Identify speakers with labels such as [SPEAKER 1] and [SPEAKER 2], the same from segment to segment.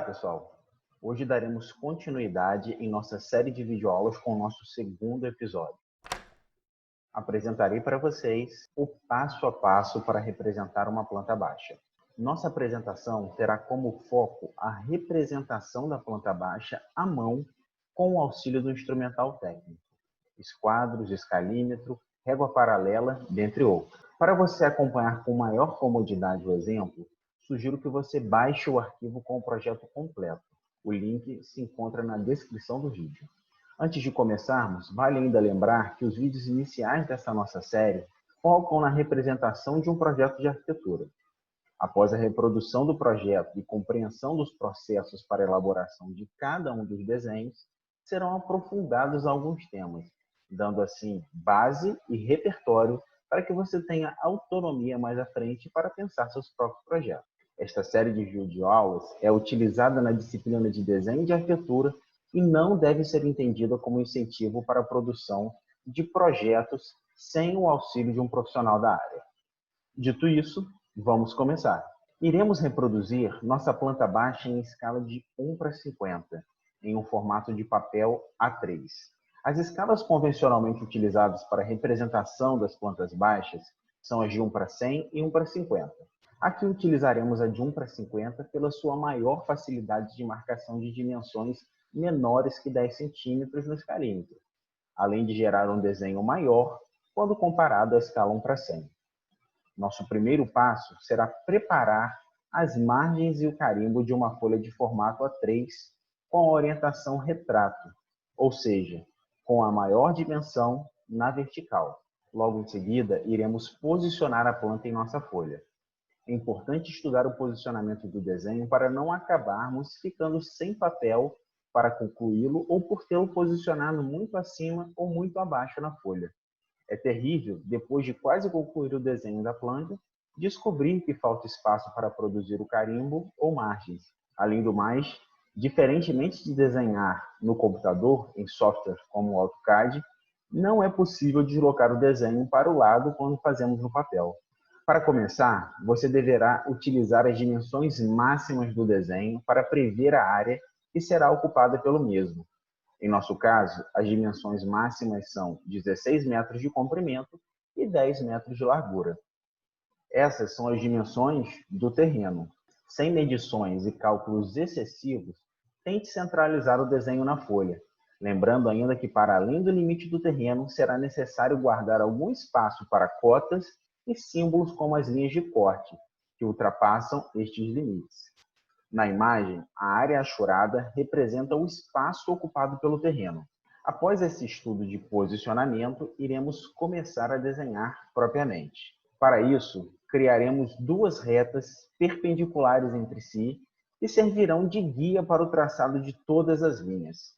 [SPEAKER 1] Olá, pessoal! Hoje daremos continuidade em nossa série de videoaulas com o nosso segundo episódio. Apresentarei para vocês o passo a passo para representar uma planta baixa. Nossa apresentação terá como foco a representação da planta baixa à mão com o auxílio do instrumental técnico, esquadros, escalímetro, régua paralela, dentre outros. Para você acompanhar com maior comodidade o exemplo, sugiro que você baixe o arquivo com o projeto completo. O link se encontra na descrição do vídeo. Antes de começarmos, vale ainda lembrar que os vídeos iniciais dessa nossa série focam na representação de um projeto de arquitetura. Após a reprodução do projeto e compreensão dos processos para a elaboração de cada um dos desenhos, serão aprofundados alguns temas, dando assim base e repertório para que você tenha autonomia mais à frente para pensar seus próprios projetos. Esta série de videoaulas é utilizada na disciplina de Desenho de Arquitetura e não deve ser entendida como incentivo para a produção de projetos sem o auxílio de um profissional da área. Dito isso, vamos começar. Iremos reproduzir nossa planta baixa em escala de 1:50, em um formato de papel A3. As escalas convencionalmente utilizadas para a representação das plantas baixas são as de 1:100 e 1:50. Aqui utilizaremos a de 1:50 pela sua maior facilidade de marcação de dimensões menores que 10 centímetros no escalímetro, além de gerar um desenho maior quando comparado à escala 1:100. Nosso primeiro passo será preparar as margens e o carimbo de uma folha de formato A3 com a orientação retrato, ou seja, com a maior dimensão na vertical. Logo em seguida, iremos posicionar a planta em nossa folha. É importante estudar o posicionamento do desenho para não acabarmos ficando sem papel para concluí-lo ou por tê-lo posicionado muito acima ou muito abaixo na folha. É terrível, depois de quase concluir o desenho da planta, descobrir que falta espaço para produzir o carimbo ou margens. Além do mais, diferentemente de desenhar no computador, em softwares como o AutoCAD, não é possível deslocar o desenho para o lado quando fazemos no papel. Para começar, você deverá utilizar as dimensões máximas do desenho para prever a área que será ocupada pelo mesmo. Em nosso caso, as dimensões máximas são 16 metros de comprimento e 10 metros de largura. Essas são as dimensões do terreno. Sem medições e cálculos excessivos, tente centralizar o desenho na folha, lembrando ainda que para além do limite do terreno, será necessário guardar algum espaço para cotas e símbolos como as linhas de corte, que ultrapassam estes limites. Na imagem, a área achurada representa o espaço ocupado pelo terreno. Após esse estudo de posicionamento, iremos começar a desenhar propriamente. Para isso, criaremos duas retas perpendiculares entre si e servirão de guia para o traçado de todas as linhas.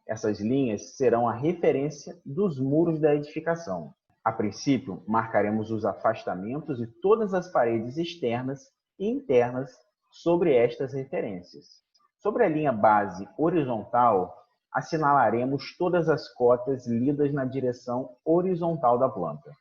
[SPEAKER 1] Essas linhas serão a referência dos muros da edificação. A princípio, marcaremos os afastamentos e todas as paredes externas e internas sobre estas referências. Sobre a linha base horizontal, assinalaremos todas as cotas lidas na direção horizontal da planta.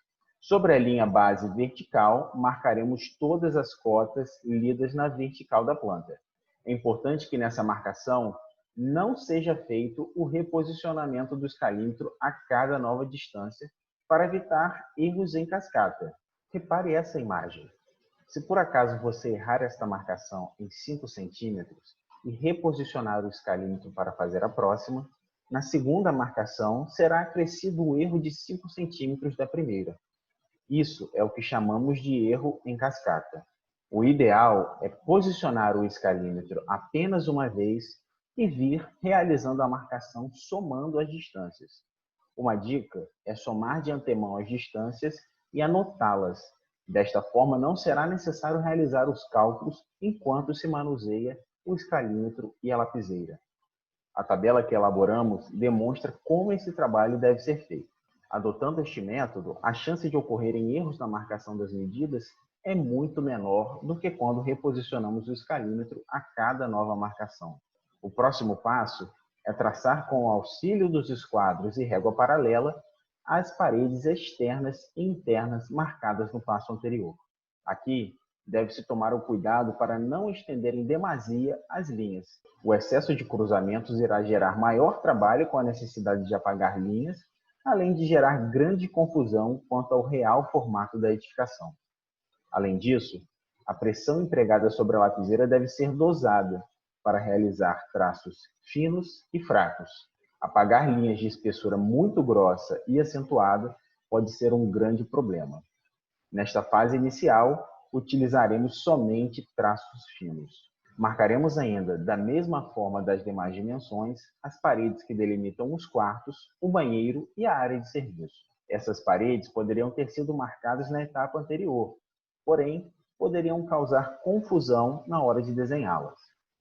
[SPEAKER 1] Sobre a linha base vertical, marcaremos todas as cotas lidas na vertical da planta. É importante que nessa marcação não seja feito o reposicionamento do escalímetro a cada nova distância para evitar erros em cascata. Repare essa imagem. Se por acaso você errar esta marcação em 5 centímetros e reposicionar o escalímetro para fazer a próxima, na segunda marcação será acrescido o erro de 5 centímetros da primeira. Isso é o que chamamos de erro em cascata. O ideal é posicionar o escalímetro apenas uma vez e vir realizando a marcação somando as distâncias. Uma dica é somar de antemão as distâncias e anotá-las. Desta forma, não será necessário realizar os cálculos enquanto se manuseia o escalímetro e a lapiseira. A tabela que elaboramos demonstra como esse trabalho deve ser feito. Adotando este método, a chance de ocorrerem erros na marcação das medidas é muito menor do que quando reposicionamos o escalímetro a cada nova marcação. O próximo passo é traçar com o auxílio dos esquadros e régua paralela as paredes externas e internas marcadas no passo anterior. Aqui, Deve-se tomar o cuidado para não estender em demasia as linhas. O excesso de cruzamentos irá gerar maior trabalho com a necessidade de apagar linhas, além de gerar grande confusão quanto ao real formato da edificação. Além disso, a pressão empregada sobre a lapiseira deve ser dosada para realizar traços finos e fracos. Apagar linhas de espessura muito grossa e acentuada pode ser um grande problema. Nesta fase inicial, utilizaremos somente traços finos. Marcaremos ainda, da mesma forma das demais dimensões, as paredes que delimitam os quartos, o banheiro e a área de serviço. Essas paredes poderiam ter sido marcadas na etapa anterior, porém, poderiam causar confusão na hora de desenhá-las.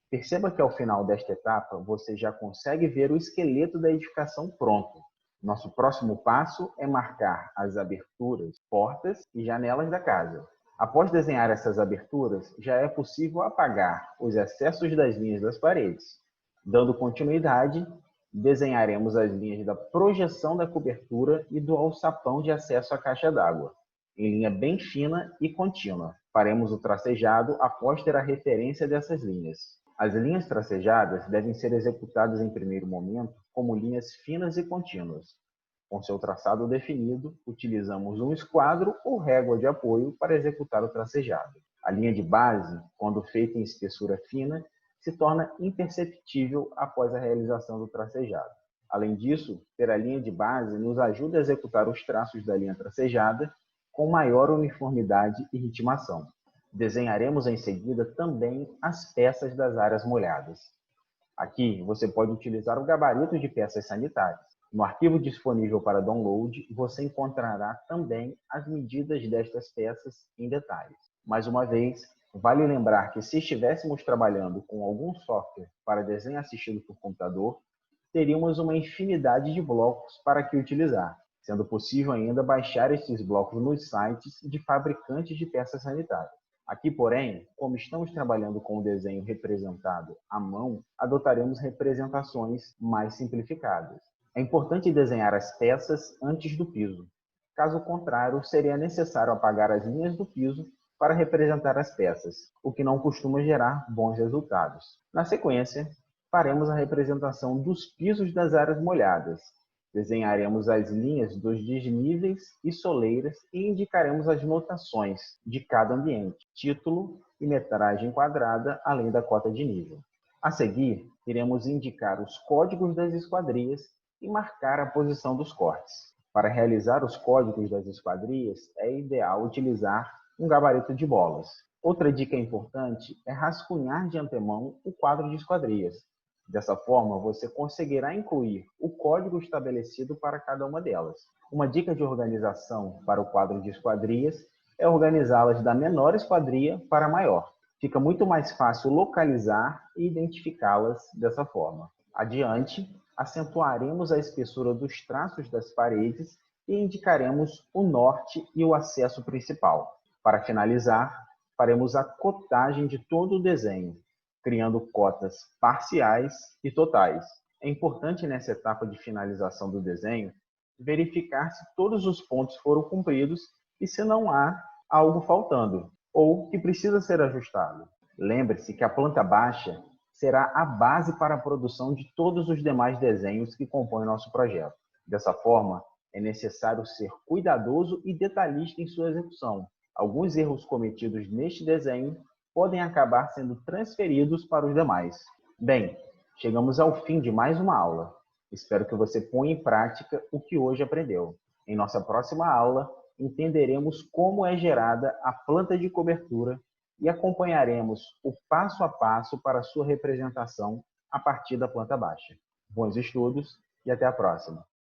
[SPEAKER 1] Perceba que ao final desta etapa, você já consegue ver o esqueleto da edificação pronto. Nosso próximo passo é marcar as aberturas, portas e janelas da casa. Após desenhar essas aberturas, já é possível apagar os excessos das linhas das paredes. Dando continuidade, desenharemos as linhas da projeção da cobertura e do alçapão de acesso à caixa d'água, em linha bem fina e contínua. Faremos o tracejado após ter a referência dessas linhas. As linhas tracejadas devem ser executadas em primeiro momento como linhas finas e contínuas. Com seu traçado definido, utilizamos um esquadro ou régua de apoio para executar o tracejado. A linha de base, quando feita em espessura fina, se torna imperceptível após a realização do tracejado. Além disso, ter a linha de base nos ajuda a executar os traços da linha tracejada com maior uniformidade e ritmação. Desenharemos em seguida também as peças das áreas molhadas. Aqui você pode utilizar o gabarito de peças sanitárias. No arquivo disponível para download, você encontrará também as medidas destas peças em detalhes. Mais uma vez, vale lembrar que se estivéssemos trabalhando com algum software para desenho assistido por computador, teríamos uma infinidade de blocos para que utilizar, sendo possível ainda baixar estes blocos nos sites de fabricantes de peças sanitárias. Aqui, porém, como estamos trabalhando com o desenho representado à mão, adotaremos representações mais simplificadas. É importante desenhar as peças antes do piso. Caso contrário, seria necessário apagar as linhas do piso para representar as peças, o que não costuma gerar bons resultados. Na sequência, faremos a representação dos pisos das áreas molhadas. Desenharemos as linhas dos desníveis e soleiras e indicaremos as notações de cada ambiente, título e metragem quadrada, além da cota de nível. A seguir, iremos indicar os códigos das esquadrias e marcar a posição dos cortes. Para realizar os códigos das esquadrias, é ideal utilizar um gabarito de bolas. Outra dica importante é rascunhar de antemão o quadro de esquadrias. Dessa forma, você conseguirá incluir o código estabelecido para cada uma delas. Uma dica de organização para o quadro de esquadrias é organizá-las da menor esquadria para a maior. Fica muito mais fácil localizar e identificá-las dessa forma. Adiante, acentuaremos a espessura dos traços das paredes e indicaremos o norte e o acesso principal. Para finalizar, faremos a cotagem de todo o desenho, criando cotas parciais e totais. É importante nessa etapa de finalização do desenho verificar se todos os pontos foram cumpridos e se não há algo faltando ou que precisa ser ajustado. Lembre-se que a planta baixa será a base para a produção de todos os demais desenhos que compõem nosso projeto. Dessa forma, é necessário ser cuidadoso e detalhista em sua execução. Alguns erros cometidos neste desenho podem acabar sendo transferidos para os demais. Bem, chegamos ao fim de mais uma aula. Espero que você ponha em prática o que hoje aprendeu. Em nossa próxima aula, entenderemos como é gerada a planta de cobertura e acompanharemos o passo a passo para sua representação a partir da planta baixa. Bons estudos e até a próxima!